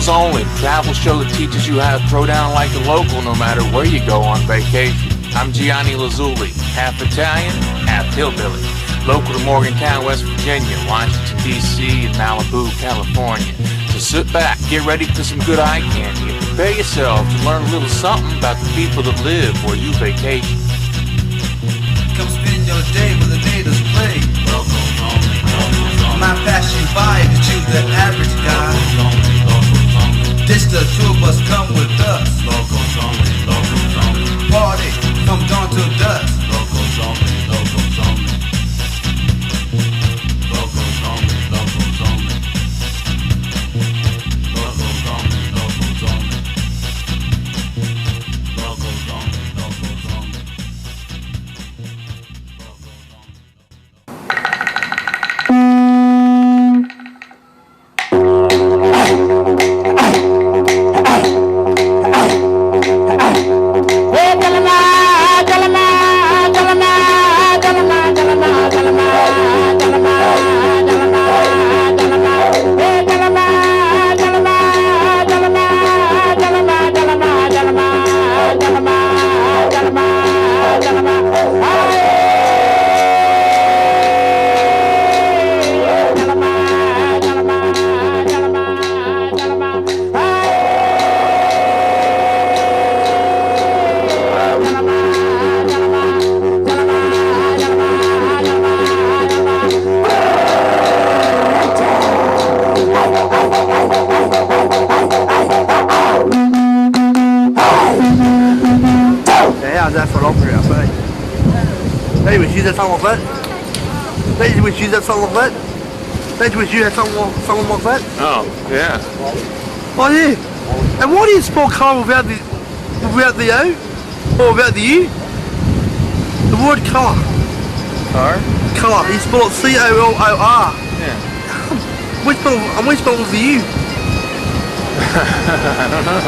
Locals only. Travel show that teaches you how to throw down like a local no matter where you go on vacation. I'm Gianni Lazuli, half Italian, half hillbilly. Local to Morgantown, West Virginia, Washington, D.C., and Malibu, California. So sit back, get ready for some good eye candy, and prepare yourself to learn a little something about the people that live where you vacation. Come spend your day where the natives play. Might pass you by if you choose the average guy. This the tour bus, come with us. Party from dawn till dusk. Don't you wish you had someone like that? Oh, yeah. Oh, yeah. And why do you spell colour without the O? Or without the U? The word colour. Car? Colour. You spell it C-O-L-O-R. Yeah. We spell with the U. I don't know.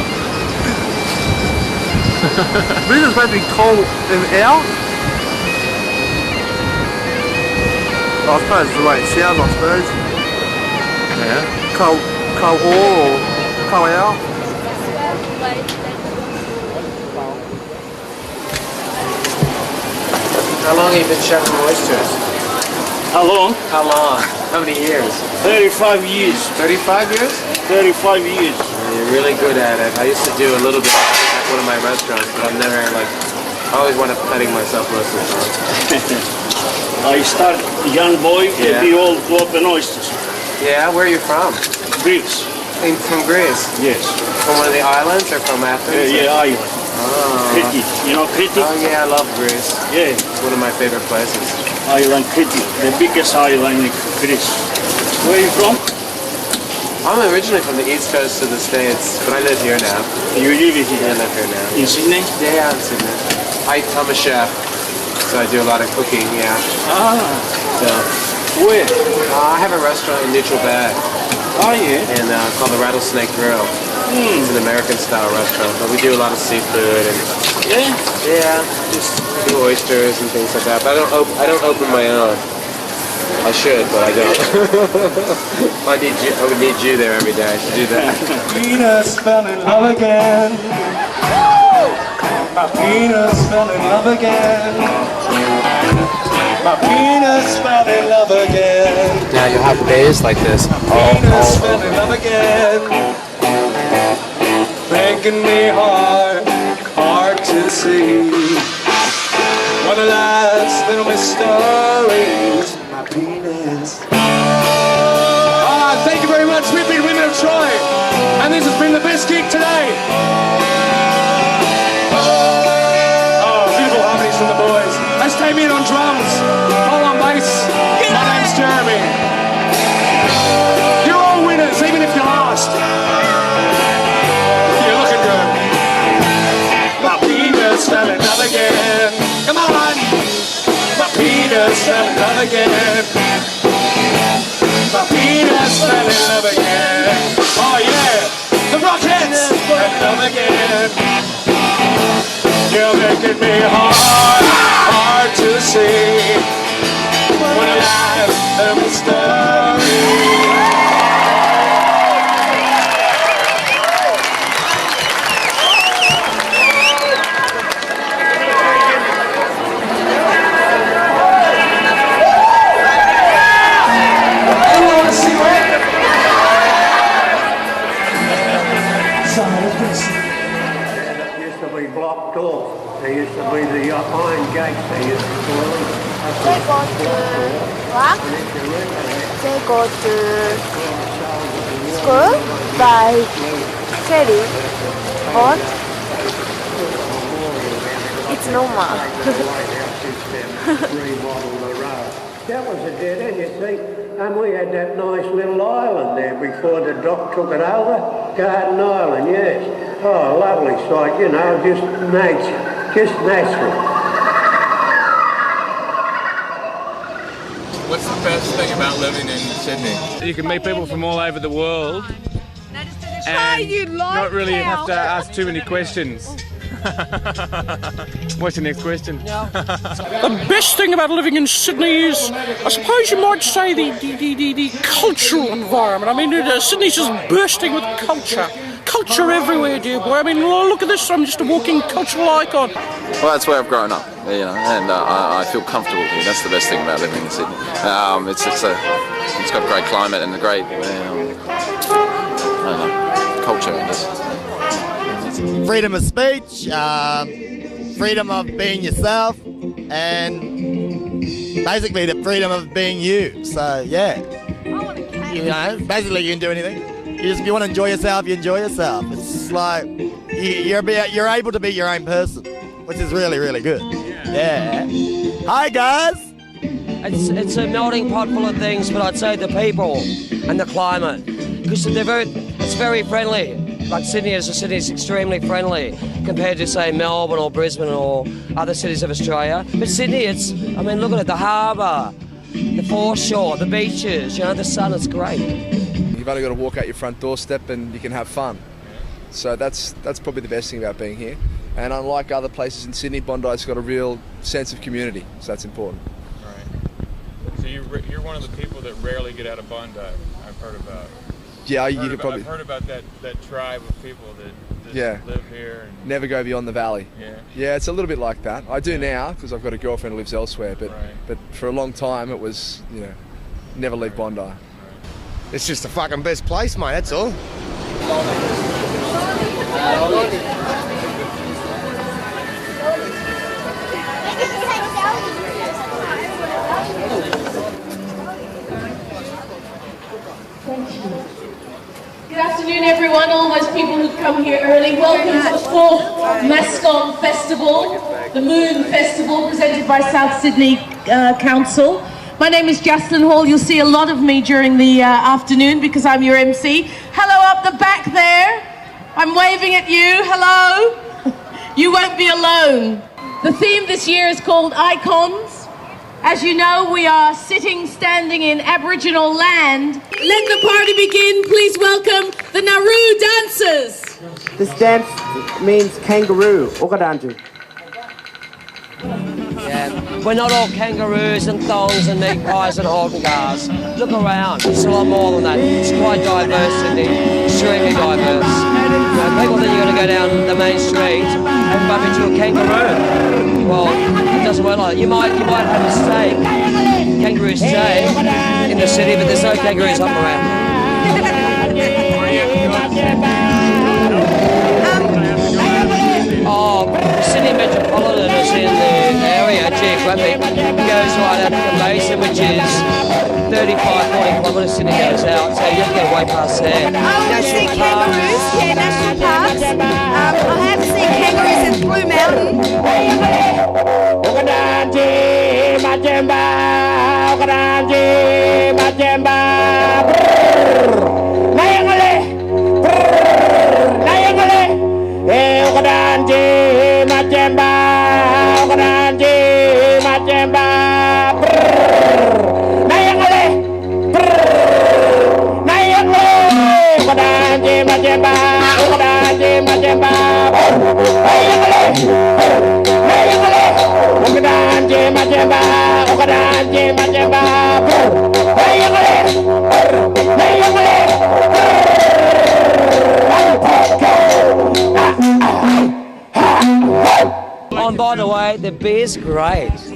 But isn't it supposed to be coal and L? I suppose it's the way it sounds, I suppose. Yeah. Coal or coal L. How long have you been chefing oysters? How long? How long? How many years? 35 years. 35 years? 35 years. You're really good at it. I used to do a little bit at one of my restaurants, but I've never, I always wound up cutting myself most of the time. I start young boy and be old to open oysters. Yeah, where are you from? Greece. From Greece? Yes. From one of the islands or from Athens? Yeah, island. Oh. Crete. You know Crete? Oh yeah, I love Greece. Yeah. It's one of my favorite places. Island Crete, the biggest island in Greece. Where are you from? I'm originally from the east coast of the States, but I live here now. You live here? I live here now. In Sydney? Yeah, I'm in Sydney. I'm a chef, so I do a lot of cooking, yeah. Ah. So, where? I have a restaurant in Neutral Bay. Oh yeah? And called the Rattlesnake Grill. It's an American-style restaurant, but we do a lot of seafood and just do oysters and things like that. But I don't open my own. I should, but I don't. I would need you there every day to do that. Penis fell in love again. My penis fell in love again. My penis fell in love again. Now you'll have days like this. Penis fell in love again. Making me hard to see. One of life's little mysteries. My penis. Thank you very much. We've been Women of Troy, and this has been the best gig today. Beautiful harmonies from the boys. Let's take me in on drums. Paul on bass. My name's Jeremy. You're all winners, even if you lost. You're looking good. My penis fell in love again. Come on. My penis fell in love again. My penis fell in love again. Oh yeah, the Rockets fell in love again. You're making me hard to see. When a life and a story. They go to work. They go to school by ferry, boat. It's normal. That was a dead end, you see. And we had that nice little island there before the dock took it over. Garden Island, yes. Oh, lovely sight, you know, just nature, just natural. What's the best thing about living in Sydney? You can meet people from all over the world and you like not really cow. have to ask too many questions. What's the next question? The best thing about living in Sydney is, I suppose you might say, the cultural environment. I mean, Sydney's just bursting with culture. Culture everywhere, dear boy. I mean, look at this, I'm just a walking cultural icon. Well, that's where I've grown up, you know, and I feel comfortable here. That's the best thing about living in Sydney. It's got great climate and a great, I don't know, culture in this. Freedom of speech, freedom of being yourself, and basically the freedom of being you. So yeah, you know, basically you can do anything. If you want to enjoy yourself, you enjoy yourself. It's like you're able to be your own person, which is really, really good. Yeah. Hi guys. It's a melting pot full of things, but I'd say the people and the climate, because it's very friendly. Like Sydney is extremely friendly compared to, say, Melbourne or Brisbane or other cities of Australia. But Sydney, look at it, the harbour, the foreshore, the beaches, you know, the sun, it's great. You've only got to walk out your front doorstep and you can have fun. So that's probably the best thing about being here. And unlike other places in Sydney, Bondi's got a real sense of community, so that's important. Right. So you're one of the people that rarely get out of Bondi, I've heard about. Yeah, I've heard about that tribe of people that live here. And never go beyond the valley. Yeah, it's a little bit like that. I do now because I've got a girlfriend who lives elsewhere, but for a long time it was, you know, never leave Bondi. Right. It's just the fucking best place, mate, that's all. Good afternoon, everyone, all those people who've come here early. Welcome to the 4th Mascot Festival, the Moon Festival, presented by South Sydney Council. My name is Jocelyn Hall. You'll see a lot of me during the afternoon because I'm your MC. Hello up the back there. I'm waving at you. Hello. You won't be alone. The theme this year is called Icons. As you know, we are standing in Aboriginal land. Let the party begin. Please welcome the Nauru dancers. This dance means kangaroo, Okadanju. Yeah, we're not all kangaroos and thongs and meat pies and Holden cars. Look around, it's a lot more than that. It's quite diverse, Sydney, extremely diverse. People think you're going to go down the main street and bump into a kangaroo. Well, it doesn't work like that. You might have a steak, kangaroo steak in the city, but there's no kangaroos up around. Sydney Metropolitan is in the area, geographic. It goes right out to the basin, which is 35-40 kilometres. Sydney goes out, so you have to get way past there. I want to see kangaroos, national parks. I have seen kangaroos in Blue Mountain. And by the way, the beer's great. What's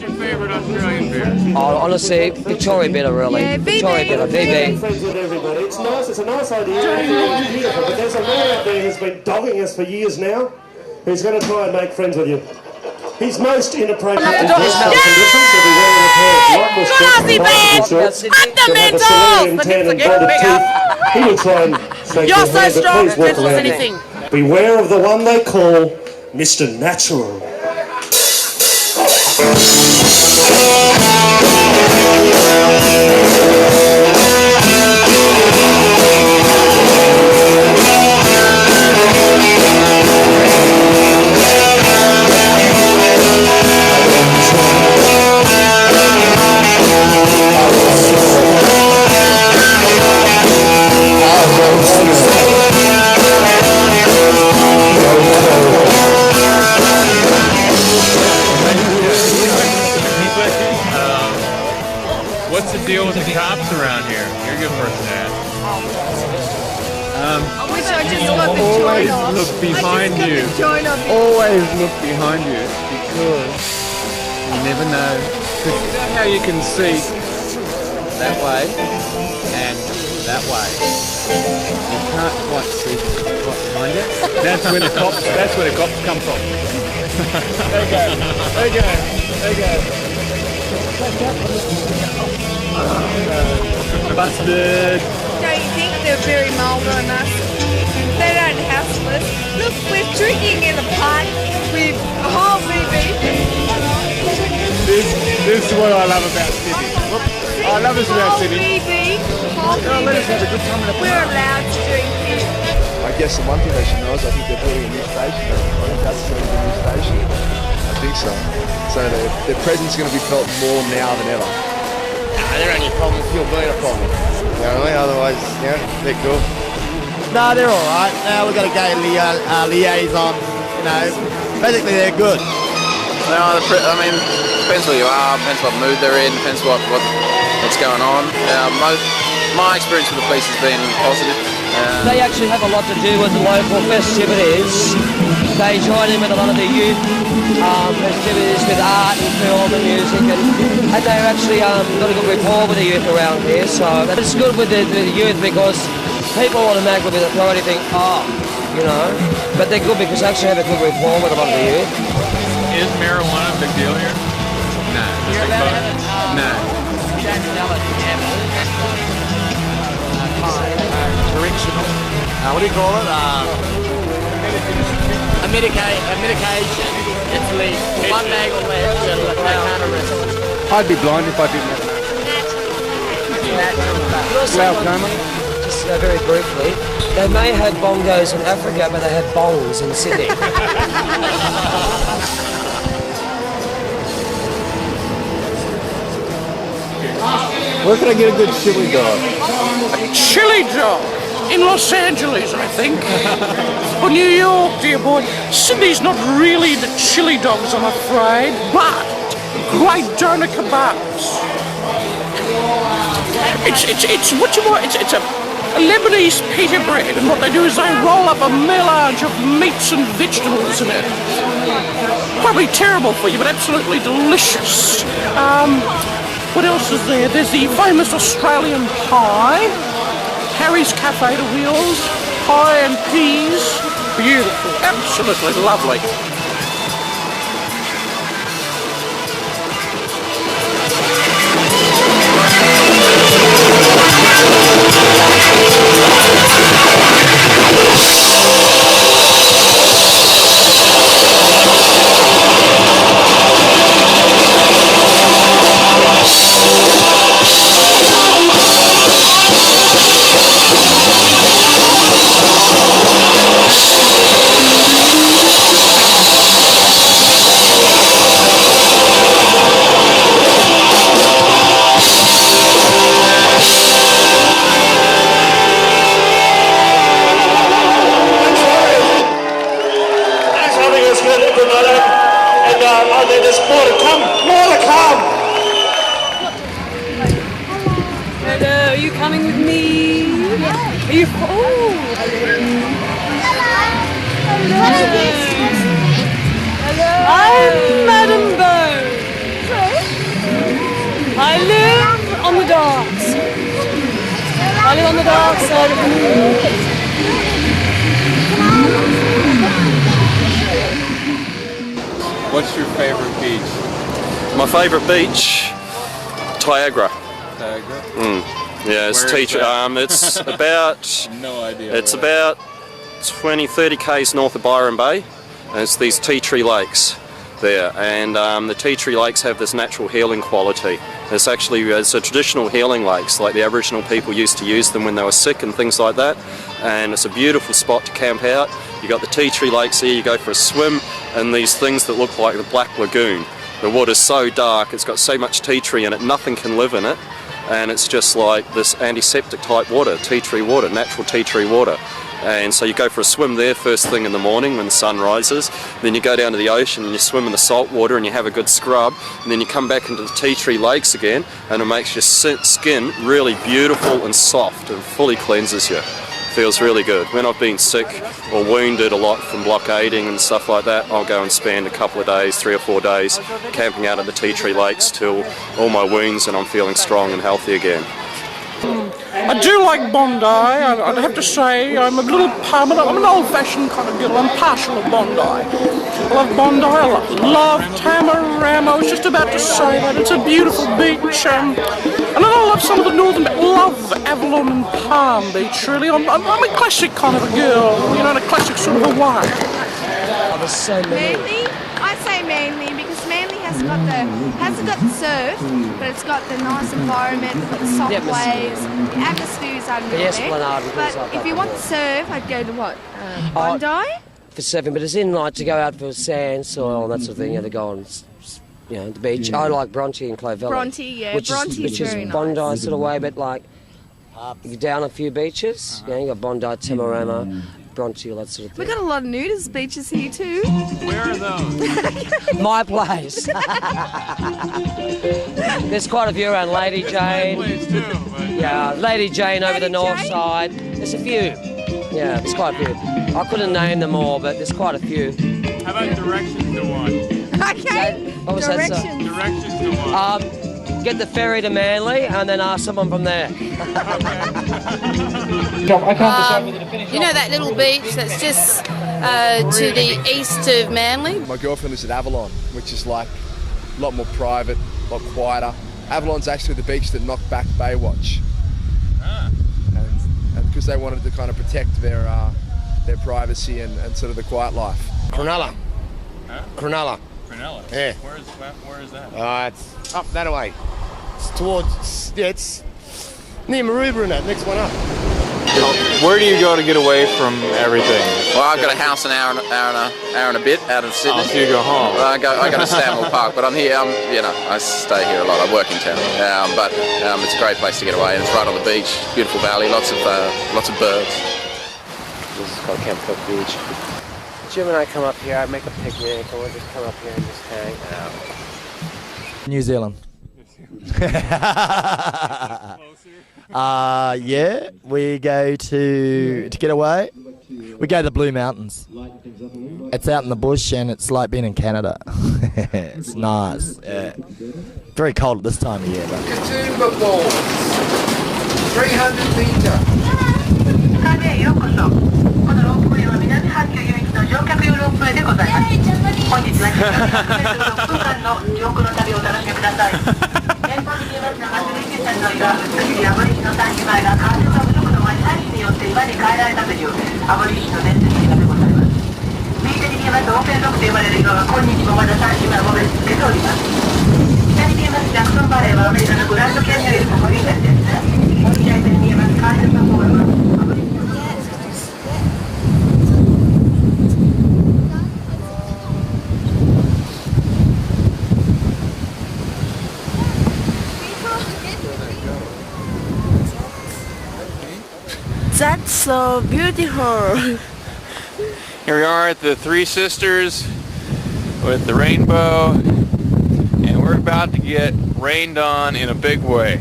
your favourite Australian beer? Oh, honestly, Victoria Bitter, really. Yeah, Victoria Bitter, VB. Friends with everybody. It's nice. It's a nice idea. It's beautiful. But there's a man out there who's been dogging us for years now. Who's going to try and make friends with you. His most inappropriate Yay! dress code conditions will be wearing a pair of white Good Aussie band! Fundamentals! He will try and shake You're your so hand, but strong, please walk gentle as around it. anything. Beware of the one they call Mr. Natural. What's the deal with the cops around here? You're a good person to ask. I wish I just got the Always join off. look behind you. Always look behind you because you never know. Because you know how you can see that way and that way. You can't quite see what's behind you. That's where the cops. That's where the cops come from. There you go. There you go. There you go. Busted. Don't you think they're very mild on us? They don't hassle us. Look, we're drinking in a park with a whole BB. This is what I love about Sydney. I love this about Sydney. Let us have a good time. We're allowed to drink here. I guess the one thing they should know is I think they're building a new station. I think that's going to be the new station. I think so. So their presence is going to be felt more now than ever. They're only a problem if you're being a problem. You know what I mean? Otherwise, yeah, they're cool. No, they're all right. Now we've got to go liaison. You know, basically they're good. No, I mean, depends where you are, depends what mood they're in, depends what's going on. My experience with the police has been positive. They actually have a lot to do with the local festivities. They join in with a lot of the youth festivities with art and film and music, and they've actually got a good rapport with the youth around here. So it's good with the youth because people automatically with authority think, oh, you know, but they're good because they actually have a good rapport with a lot of the youth. Is marijuana a big deal here? No. No. Correctional. What do you call it? A medication. It's legal. One bag or less, they can't arrest it. I'd be blind if I didn't have glaucoma. Just very briefly, they may have bongos in Africa, but they have bongs in Sydney. Where can I get a good chili dog? A chili dog? In Los Angeles, I think. Or New York, dear boy. Sydney's not really the chili dogs, I'm afraid, but great doner kebabs. It's what you want. It's a Lebanese pita bread, and what they do is they roll up a melange of meats and vegetables in it. Probably terrible for you, but absolutely delicious. What else is there? There's the famous Australian pie. Harry's Cafe to Wheels, pie and peas, beautiful, absolutely lovely. Hello, are you coming with me? Are you? Oh. Hello. I'm Madam Bow. I live on the docks. I live on the dark side of the moon. What's your favorite beach? My favourite beach, Niagara. Niagara? Yeah, it's Where is tea tree. that? It's about. No idea. It's about 20-30 k's north of Byron Bay, and it's these tea tree lakes there. And the tea tree lakes have this natural healing quality. It's a traditional healing lakes, like the Aboriginal people used to use them when they were sick and things like that. And it's a beautiful spot to camp out. You got the tea tree lakes here. You go for a swim, and these things that look like the Black Lagoon. The water's so dark, it's got so much tea tree in it, nothing can live in it, and it's just like this antiseptic type water, tea tree water, natural tea tree water. And so you go for a swim there first thing in the morning when the sun rises, then you go down to the ocean and you swim in the salt water and you have a good scrub, and then you come back into the tea tree lakes again, and it makes your skin really beautiful and soft and fully cleanses you. Feels really good. When I've been sick or wounded a lot from blockading and stuff like that, I'll go and spend a couple of days, 3 or 4 days, camping out at the tea tree lakes till all my wounds and I'm feeling strong and healthy again. I do like Bondi. I'd have to say I'm a little permanent. I'm an old-fashioned kind of girl. I'm partial of Bondi. I love Bondi. I love Tamarama. I was just about to say that. It's a beautiful beach. And I love some of the northern. Love Avalon and Palm Beach. Really, I'm a classic kind of a girl. You know, in a classic sort of a way. Manly? I say Manly because Manly hasn't got the surf, but it's got the nice environment, it's got the soft waves, the atmosphere is unreal there. But if you want the surf, I'd go to what? Bondi? For surfing, but it's in like to go out for sand, soil, and that sort of thing. To go on, the beach. I like Bronte and Clovelly. Bronte, yeah, which Bronte's very is Bondi nice. sort of way, but like down a few beaches. You got Bondi, Tamarama, Bronte, all that sort of thing. We've got a lot of nudist beaches here too. Where are those? My place. There's quite a few around Lady Jane. Yeah, Lady Jane over the north side. There's a few. Yeah, there's quite a few. I couldn't name them all, but there's quite a few. How about directions to one? Okay. What was that, sir? Directions to one. Get the ferry to Manly and then ask someone from there. You know that little beach that's just to the east of Manly? My girlfriend lives at Avalon, which is like a lot more private, a lot quieter. Avalon's actually the beach that knocked back Baywatch. And because they wanted to kind of protect their privacy and sort of the quiet life. Cronulla. Huh? Cronulla. Cronulla? Yeah. Where is that? It's up that way. It's towards, it's near Maroubra and that, next one up. Where do you go to get away from everything? Well, I've got a house an hour and a bit out of Sydney. Oh, so you go home? Well, I go to Stanmore Park, but I'm here. I stay here a lot. I work in town, but it's a great place to get away, and it's right on the beach. Beautiful valley, lots of birds. This is called Camp Cook Beach. Jim and I come up here. I make a picnic, and we'll just come up here and just hang out. New Zealand. Yeah, we go to get away. We go to the Blue Mountains. It's out in the bush and it's like being in Canada. It's nice. Yeah. Very cold at this time of year. But. Katoomba Falls, 300 metre. このロープウェイは南半球唯一の乗客用ロープウェイでございます。本日は6分間の上空の旅をお楽しみください。前方に見えます長袖警察の岩、美しいアボリジの3姉妹が川の不足の災害によって岩に変えられたというアボリジの伝説映画でございます。右手に見えますオーペンロックと呼ばれる岩は今日もまだ3姉妹を埋め続けております。左に見えますジャクソンバレーはアメリカのグランドキャニオンよりも古いです。左手に見えますカーヘルパフォーマーは That's so beautiful. Here we are at the Three Sisters with the rainbow, and we're about to get rained on in a big way.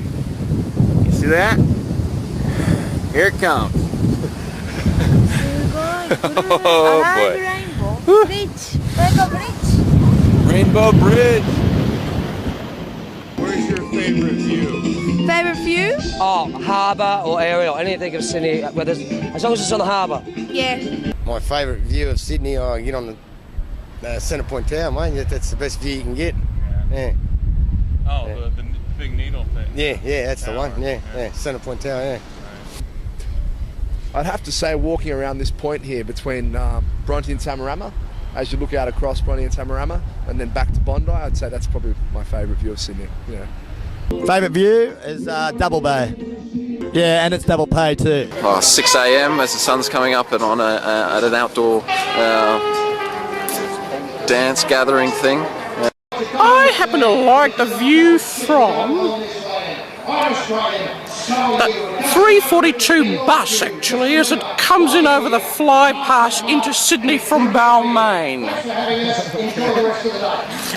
You see that? Here it comes. Oh boy. Rainbow Bridge. Where's your favorite view? Favorite view? Oh, harbour or aerial, anything of Sydney, as long as it's on the harbour. Yeah. My favourite view of Sydney, I get on the Centre Point Tower, mate. That's the best view you can get. Yeah. Oh, the big needle thing. Yeah, that's the one. Yeah, Centre Point Tower, yeah. I'd have to say walking around this point here between Bronte and Tamarama, as you look out across Bronte and Tamarama, and then back to Bondi, I'd say that's probably my favourite view of Sydney. Yeah. Favourite view is Double Bay. Yeah, and it's double pay too. 6 a.m. as the sun's coming up and on at an outdoor dance gathering thing. I happen to like the view from the 342 bus, actually, as it comes in over the fly pass into Sydney from Balmain.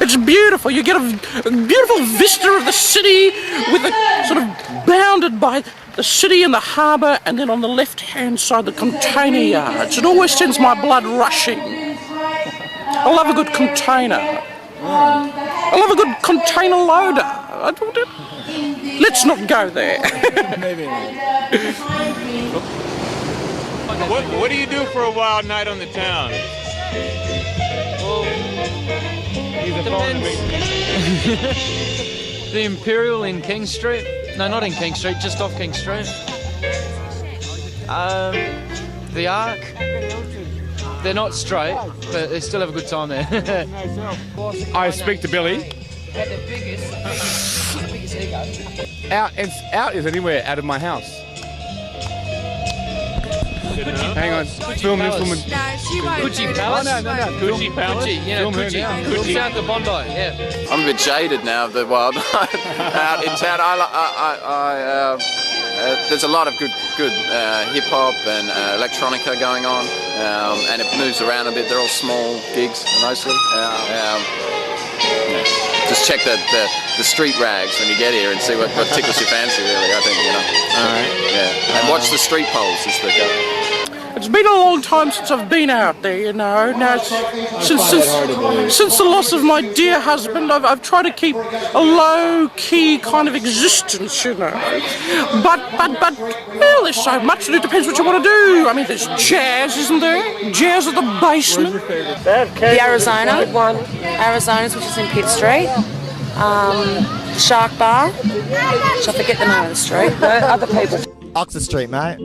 It's beautiful. You get a beautiful vista of the city with it sort of bounded by the city and the harbour, and then on the left-hand side, the container yards. It always sends my blood rushing. I love a good container. I love a good container loader. Let's not go there. Maybe not. What do you do for a wild night on the town? Well, depends. The Imperial in King Street. No, not in King Street, just off King Street. The Arc. They're not straight, but they still have a good time there. I speak to Billy. Out is anywhere out of my house. Hang on, film this woman. No, she won't. Gucci Palace? No. Gucci Palace? You know, Gucci out the Bondi, yeah. I'm a bit jaded now of the wild night out in town. There's a lot of good hip hop and electronica going on, and it moves around a bit. They're all small gigs mostly. Just check the street rags when you get here and see what tickles your fancy. Really, I think All right. Yeah, and watch the street poles as they go. It's been a long time since I've been out there, you know. Now, since the loss of my dear husband, I've tried to keep a low-key kind of existence, you know. But, well, there's so much, and it depends what you want to do. I mean, there's jazz, isn't there? Jazz at the basement. The Arizona's, which is in Pitt Street. Shark Bar. Shall I forget the name of the street? No, other people. Oxford Street, mate.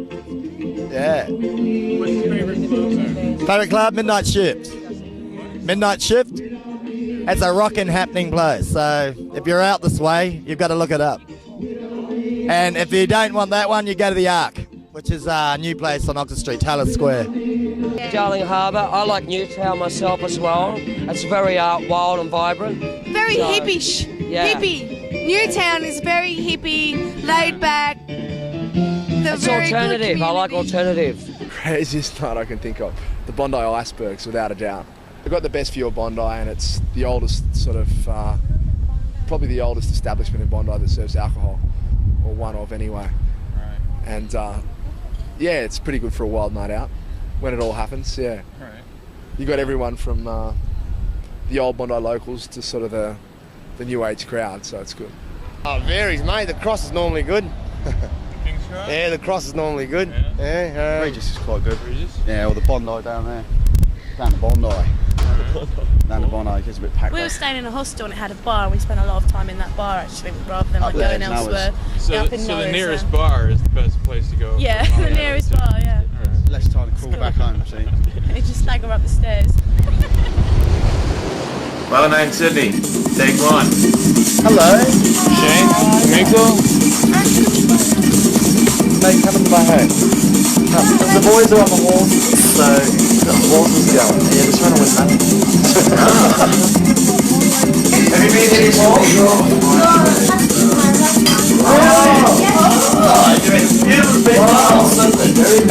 Yeah. Favourite club? Midnight Shift. Midnight Shift. It's a rockin' happening place. So if you're out this way, you've got to look it up. And if you don't want that one, you go to the Arc, which is a new place on Oxford Street, Taylor Square. Darling Harbour. I like Newtown myself as well. It's very wild and vibrant. Very hippish. Yeah. Hippie. Newtown is very hippie, laid back. It's alternative. I like alternative. Craziest night I can think of. The Bondi Icebergs, without a doubt. They've got the best view of Bondi, and it's the oldest probably the oldest establishment in Bondi that serves alcohol, or one of anyway. Right. And yeah, it's pretty good for a wild night out when it all happens. Yeah. Right. You got everyone from the old Bondi locals to sort of the new age crowd, so it's good. Oh, it varies, mate. The Cross is normally good. Yeah, the Cross is normally good. Yeah. Regis is quite good. Regis? Yeah, or the Bondi down there. Down the Bondi. Down the Bondi, it gets a bit packed. We were staying in a hostel and it had a bar, and we spent a lot of time in that bar actually, rather than like going elsewhere. So the nearest bar is the best place to go. Yeah, the nearest bar, yeah. Right. Less time to crawl back home, see. You just stagger up the stairs. Well, night in Sydney. Take one. Hello. Shane. Miko. Mate, come into my home. The boys are on the horses, so the horses going. Yeah, just run away, man. Have you been here before? Oh, it's beautiful bit. Wow, something very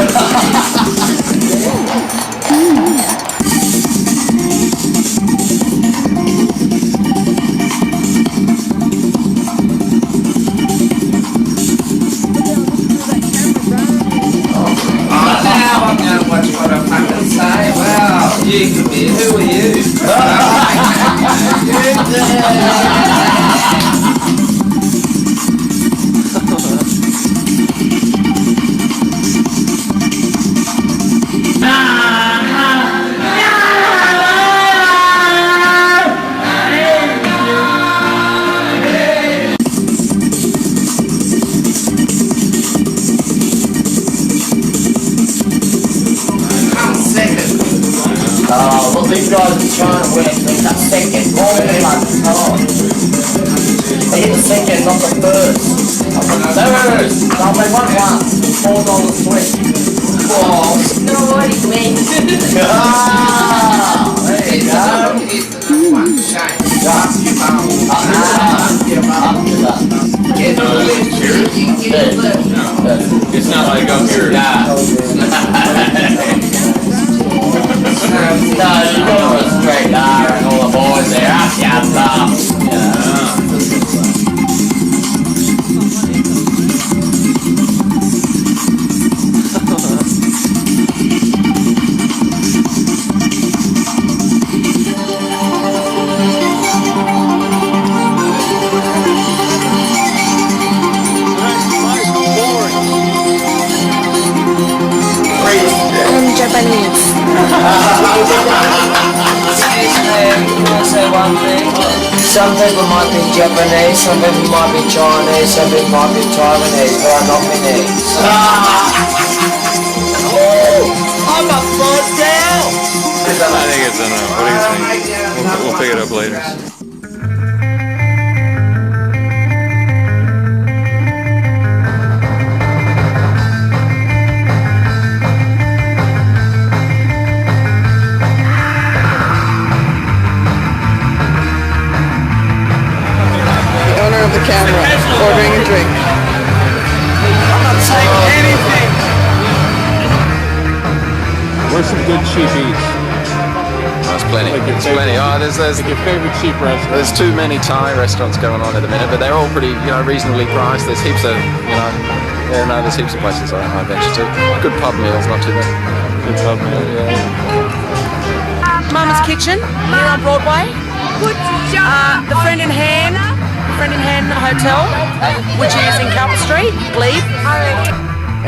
I'm going to watch what I fucking say. Wow, you could be. Who are you? They hit the second, not the first. First! I'll pay one. $4.20. Nobody wins. Ah, there you go. It's not like up here. No, you go for a straight R and all the boys there. Japanese. Excuse me, can I say one thing? Some people might be Japanese, some people might be Chinese, some people might be Taiwanese, but I'm not Chinese. I'm upside down! I think it's enough. What do you think? We'll pick it up later. Of the camera, ordering a drink. I'm not saying anything. Where's some good cheap eats? There's plenty. There's plenty. Oh, there's your favorite cheap restaurant. There's too many Thai restaurants going on at the minute, but they're all pretty, reasonably priced. There's heaps of, there's heaps of places I venture to. Good pub meals, not too bad. Good pub meal, Mama's Kitchen here on Broadway. The Friend in Hand Hotel, which is in Calvert Street, Glebe.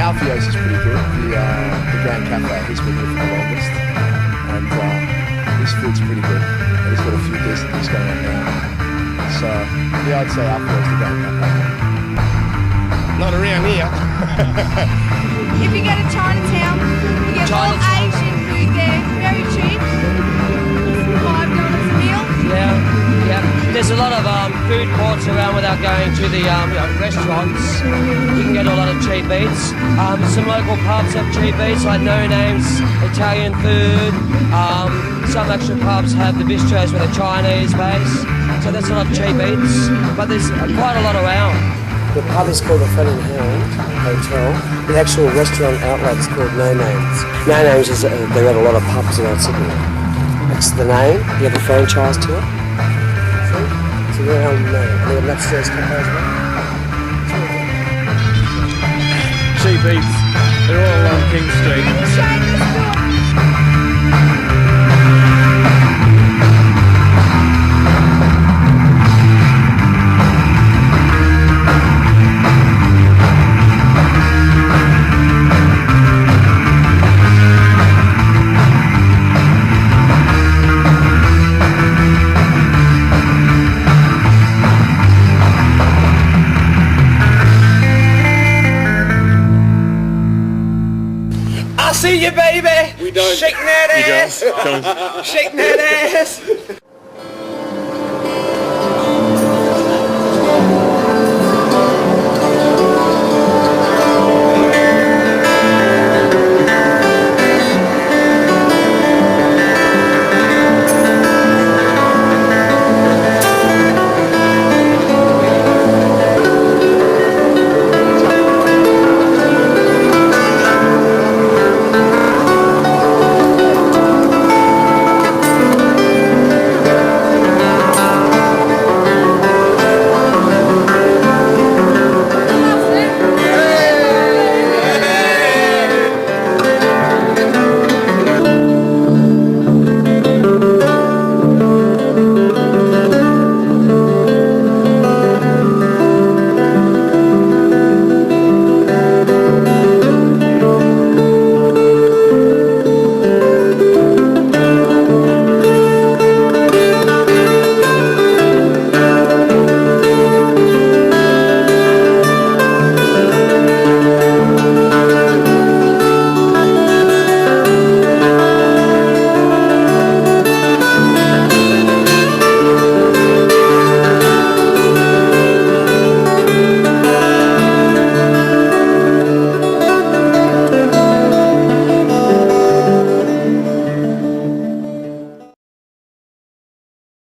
Alfio's is pretty good. The Grand Cafe, he's been here for the longest. And his food's pretty good. And he's got a few decent things going on now. So, yeah, I'd say Alfio's the Grand Cafe. Not around here. If you go to Chinatown, you get all Asian food there, very cheap. $5 a meal. Yeah. There's a lot of food courts around without going to the restaurants. You can get a lot of cheap eats. Some local pubs have cheap eats like No Names, Italian food. Some extra pubs have the bistros with a Chinese base. So there's a lot of cheap eats, but there's quite a lot around. The pub is called the Friend in Hand Hotel. The actual restaurant outlet is called No Names. No Names is they've got a lot of pubs around Sydney. That's the name. You have a franchise to it. So we're on and they have an upstairs cafe as well. Cheap eats. They're all along King Street. I see you, baby. We don't. Shaking that You ass. don't. Shaking that ass.